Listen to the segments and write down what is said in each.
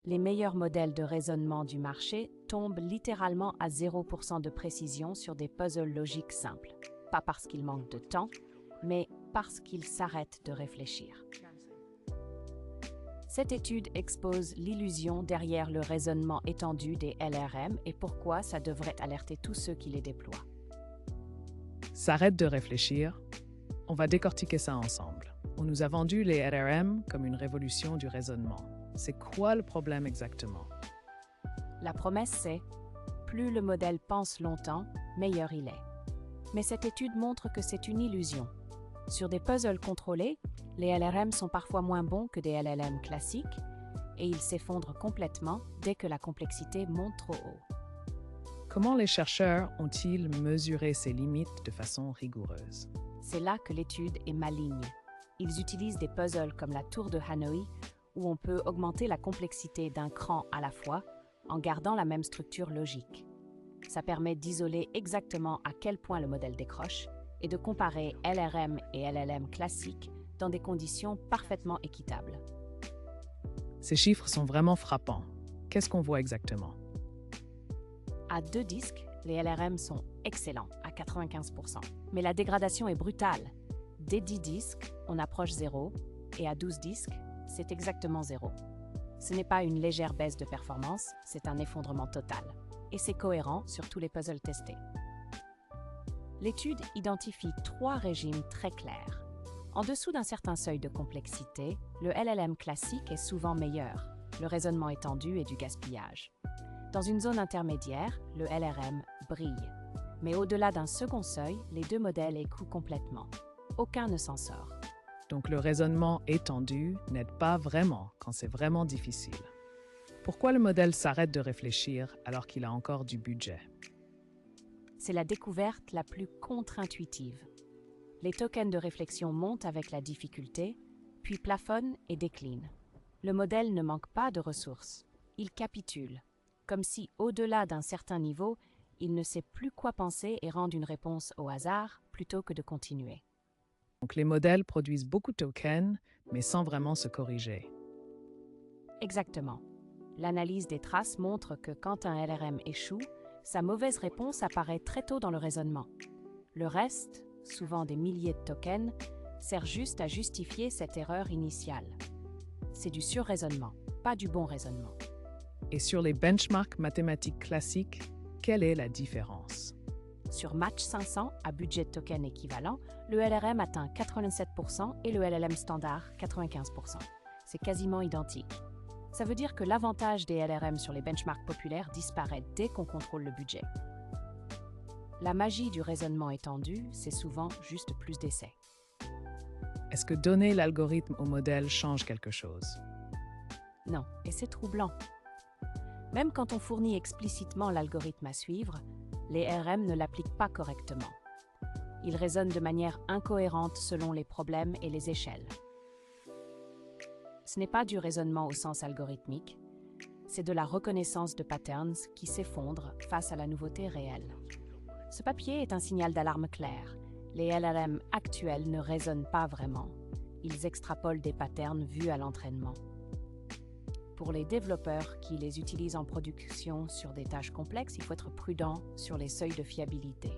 Les meilleurs modèles de raisonnement du marché tombent littéralement à 0% de précision sur des puzzles logiques simples. Pas parce qu'ils manquent de temps, mais parce qu'ils s'arrêtent de réfléchir. Cette étude expose l'illusion derrière le raisonnement étendu des LRM et pourquoi ça devrait alerter tous ceux qui les déploient. S'arrête de réfléchir. On va décortiquer ça ensemble. On nous a vendu les LRM comme une révolution du raisonnement. C'est quoi le problème exactement? La promesse, c'est « plus le modèle pense longtemps, meilleur il est ». Mais cette étude montre que c'est une illusion. Sur des puzzles contrôlés, les LRM sont parfois moins bons que des LLM classiques et ils s'effondrent complètement dès que la complexité monte trop haut. Comment les chercheurs ont-ils mesuré ces limites de façon rigoureuse? C'est là que l'étude est maligne. Ils utilisent des puzzles comme la tour de Hanoi où on peut augmenter la complexité d'un cran à la fois en gardant la même structure logique. Ça permet d'isoler exactement à quel point le modèle décroche et de comparer LRM et LLM classiques dans des conditions parfaitement équitables. Ces chiffres sont vraiment frappants. Qu'est-ce qu'on voit exactement? À 2 disques, les LRM sont excellents, à 95%. Mais la dégradation est brutale. Dès 10 disques, on approche 0, et à 12 disques, c'est exactement 0. Ce n'est pas une légère baisse de performance, c'est un effondrement total. Et c'est cohérent sur tous les puzzles testés. L'étude identifie 3 régimes très clairs. En dessous d'un certain seuil de complexité, le LLM classique est souvent meilleur. Le raisonnement étendu et du gaspillage. Dans une zone intermédiaire, le LRM brille. Mais au-delà d'un second seuil, les deux modèles échouent complètement. Aucun ne s'en sort. Donc le raisonnement étendu n'aide pas vraiment quand c'est vraiment difficile. Pourquoi le modèle s'arrête de réfléchir alors qu'il a encore du budget? C'est la découverte la plus contre-intuitive. Les tokens de réflexion montent avec la difficulté, puis plafonnent et déclinent. Le modèle ne manque pas de ressources. Il capitule, comme si, au-delà d'un certain niveau, il ne sait plus quoi penser et rend une réponse au hasard plutôt que de continuer. Donc les modèles produisent beaucoup de tokens, mais sans vraiment se corriger. Exactement. L'analyse des traces montre que quand un LRM échoue, sa mauvaise réponse apparaît très tôt dans le raisonnement. Le reste, souvent des milliers de tokens, sert juste à justifier cette erreur initiale. C'est du surraisonnement, pas du bon raisonnement. Et sur les benchmarks mathématiques classiques, quelle est la différence? Sur Match 500 à budget de token équivalent, le LRM atteint 87% et le LLM standard 95%. C'est quasiment identique. Ça veut dire que l'avantage des LRM sur les benchmarks populaires disparaît dès qu'on contrôle le budget. La magie du raisonnement étendu, c'est souvent juste plus d'essais. Est-ce que donner l'algorithme au modèle change quelque chose? Non, et c'est troublant. Même quand on fournit explicitement l'algorithme à suivre, les RM ne l'appliquent pas correctement. Ils raisonnent de manière incohérente selon les problèmes et les échelles. Ce n'est pas du raisonnement au sens algorithmique, c'est de la reconnaissance de patterns qui s'effondrent face à la nouveauté réelle. Ce papier est un signal d'alarme clair. Les LLM actuels ne raisonnent pas vraiment. Ils extrapolent des patterns vus à l'entraînement. Pour les développeurs qui les utilisent en production sur des tâches complexes, il faut être prudent sur les seuils de fiabilité.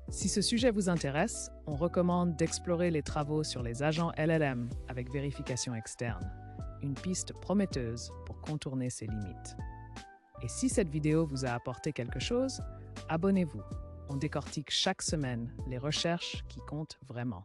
Si ce sujet vous intéresse, on recommande d'explorer les travaux sur les agents LLM avec vérification externe, une piste prometteuse pour contourner ces limites. Et si cette vidéo vous a apporté quelque chose, abonnez-vous. On décortique chaque semaine les recherches qui comptent vraiment.